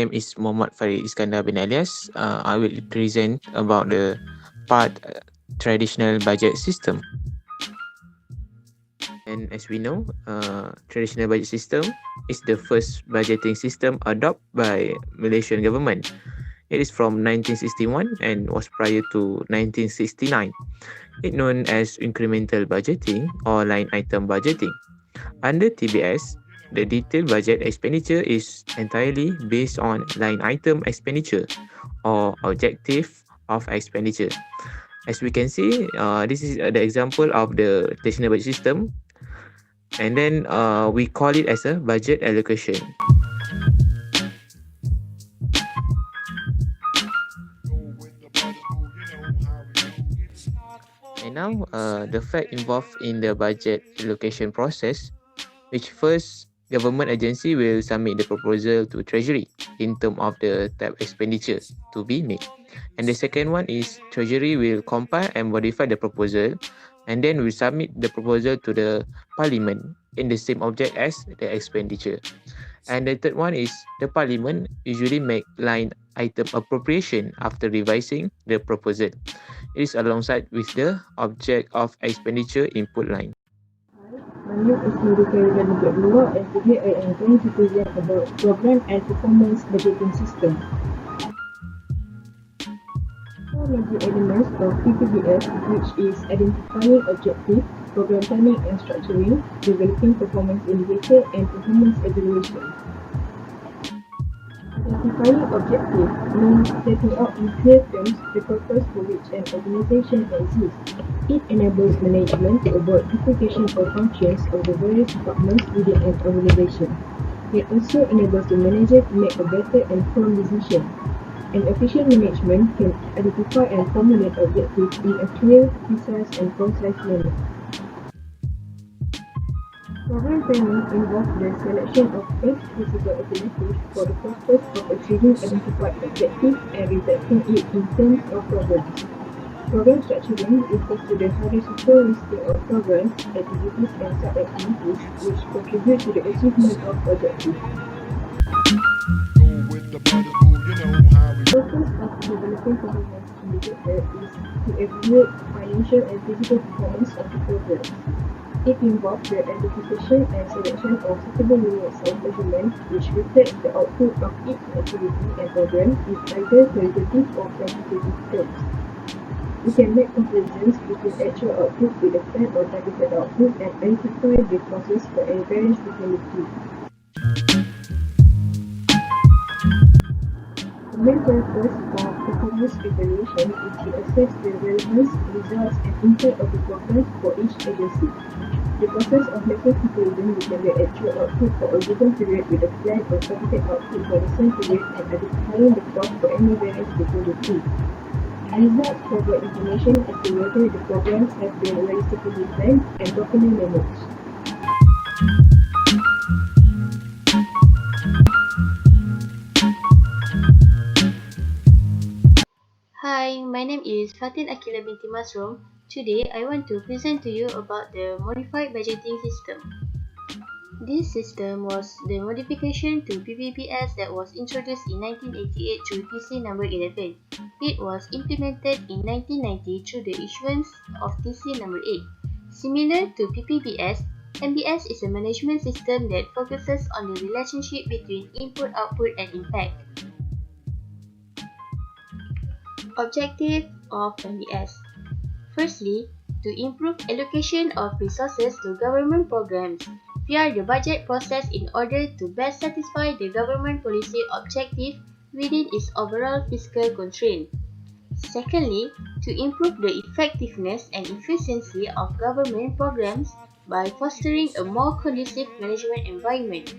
name is Muhammad Farid Iskandar bin Alias. I will present about the part traditional budget system. And as we know, traditional budget system is the first budgeting system adopted by Malaysian government. It is from 1961 and was prior to 1969. It known as incremental budgeting or line item budgeting. Under TBS, the detailed budget expenditure is entirely based on line item expenditure or objective of expenditure. As we can see, this is the example of the traditional budget system, and then we call it as a budget allocation. And now, the fact involved in the budget allocation process, which first government agency will submit the proposal to Treasury in terms of the type expenditure to be made. And the second one is Treasury will compile and modify the proposal, and then will submit the proposal to the Parliament in the same object as the expenditure. And the third one is the Parliament usually make line item appropriation after revising the proposal. It is alongside with the object of expenditure input line. My name is Nurul Khairida Abdullah, and today I am going to present about program and performance budgeting system. Four major elements of PPBS, which is identifying objective, program planning and structuring, developing performance indicator, and performance evaluation. Identifying objective means setting out in clear terms the purpose for which an organization exists. It enables management to avoid duplication of functions of the various departments within an organization. It also enables the manager to make a better and firm decision. An efficient management can identify and formulate objectives in a clear, precise, and concise manner. Program planning involves the selection of best feasible alternatives for the purpose of achieving identified objectives and reflecting it in terms of programs. Program structuring refers to the horizontal listing of programs, activities, and sub-activities which contribute to the achievement of objectives. The purpose of developing performance indicator is to evaluate financial and physical performance of the programs. It involves the identification and selection of suitable units of measurement which reflect the output of each activity and program in either qualitative or quantitative terms. We can make comparisons between actual output with the planned or targeted output and identify the causes for a variance between the two. The main purpose for performance evaluation is to assess the relevance, results, and impact of the program for each agency. The process of making comparison between the actual output for a given period with the planned or targeted output for the same period and identifying the cause for any variance between the two. The results provide information as to whether the programs have been realistically planned and properly managed. Hi, my name is Fatin Aqilah Binti Masrom. Today, I want to present to you about the modified budgeting system. This system was the modification to PPBS that was introduced in 1988 through TC number 11. It was implemented in 1990 through the issuance of TC number 8. Similar to PPBS, MBS is a management system that focuses on the relationship between input, output, and impact. Objective of MBS. Firstly, to improve allocation of resources to government programs via the budget process in order to best satisfy the government policy objective within its overall fiscal constraint. Secondly, to improve the effectiveness and efficiency of government programs by fostering a more conducive management environment.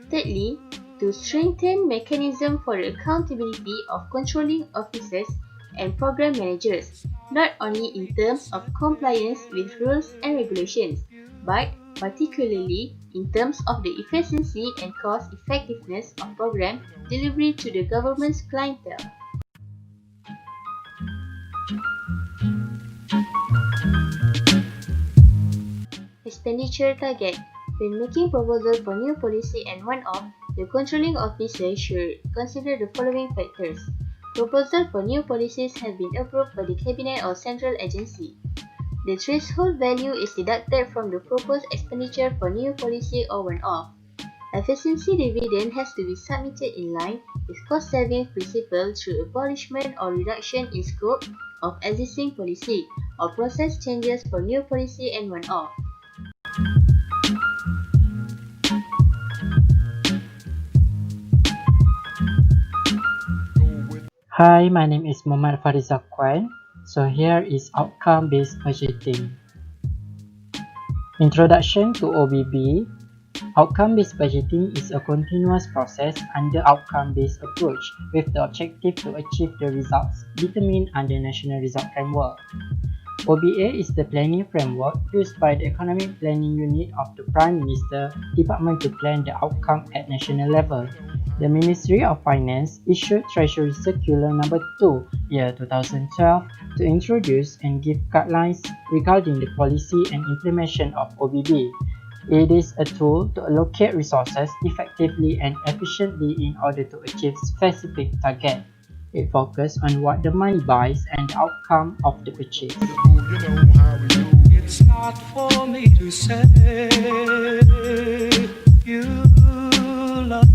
Thirdly, to strengthen mechanism for the accountability of controlling officers and program managers, not only in terms of compliance with rules and regulations, but particularly in terms of the efficiency and cost effectiveness of program delivery to the government's clientele. Expenditure target. When making proposal for new policy and one-off, The controlling officer should consider the following factors. Proposal for new policies have been approved by the Cabinet or Central Agency. The threshold value is deducted from the proposed expenditure for new policy or one-off. Efficiency dividend has to be submitted in line with cost savings principle through abolishment or reduction in scope of existing policy or process changes for new policy and one-off. Hi, my name is Farid Zakwan. So here is outcome-based budgeting. Introduction to OBB. Outcome-based budgeting is a continuous process under outcome-based approach with the objective to achieve the results determined under National Result Framework. OBA is the planning framework used by the Economic Planning Unit of the Prime Minister Department to plan the outcome at national level. The Ministry of Finance issued Treasury Circular No. 2, year 2012, to introduce and give guidelines regarding the policy and implementation of OBB. It is a tool to allocate resources effectively and efficiently in order to achieve specific targets. It focuses on what the money buys and the outcome of the purchase. It's not for me to say you love.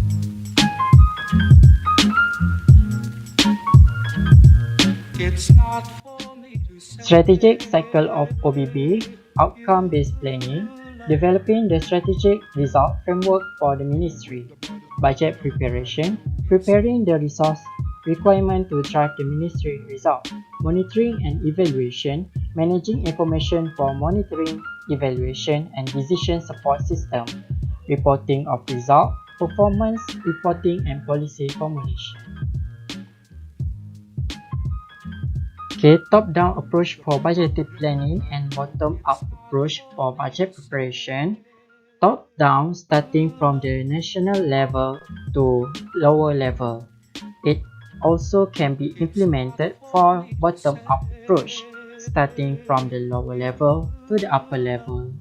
It's not for me to say. Strategic cycle of OBB, outcome-based planning, developing the strategic result framework for the ministry, budget preparation, preparing the resource requirement to drive the ministry result, monitoring and evaluation, managing information for monitoring, evaluation, and decision support system, reporting of result, performance reporting, and policy formulation. Okay, top-down approach for budgeted planning and bottom-up approach for budget preparation. Top-down, starting from the national level to lower level. It also can be implemented for bottom-up approach, starting from the lower level to the upper level.